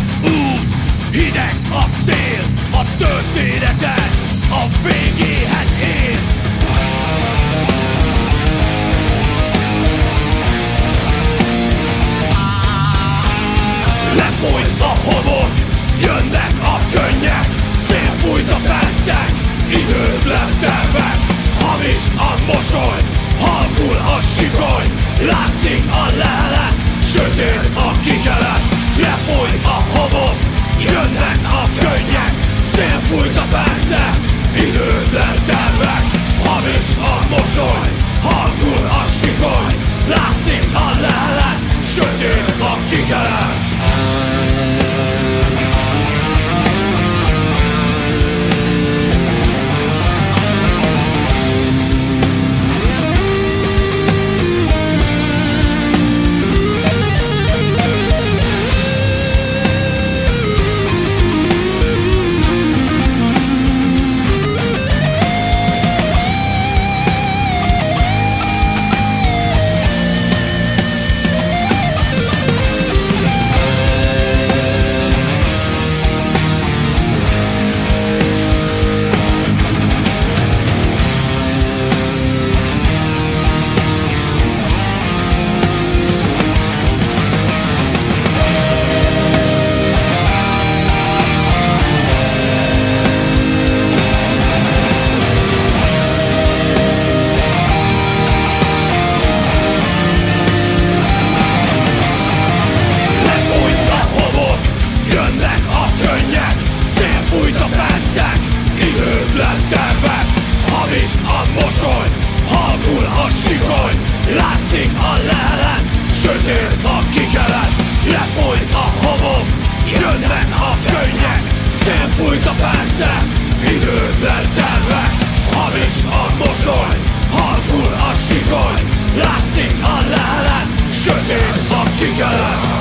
az út, hideg a szél, a történetet a végéhez ér. Lefolyt a homok, jönnek a könnyek, szélfújt a percek, időtlen tervek. Hamis a mosoly, halkul a sikoly, látszik a lehelet, sötét a kikelet. Lefolyt a homok, jönnek a könnyek, szélfújt a percek, időtlen tervek. Hamis a mosoly, halkul a sikoly, látszik a lehelet, sötét a kikelet. Időtlen tervek, hamis a mosoly, halkul a sikoly, látszik a lehelet, sötét a kikelet. Lefolyt a homok, jönnek a könnyek, szélfújt a percek, időtlen tervek. Hamis a mosoly, halkul a sikoly, látszik a lehelet, sötét a kikelet.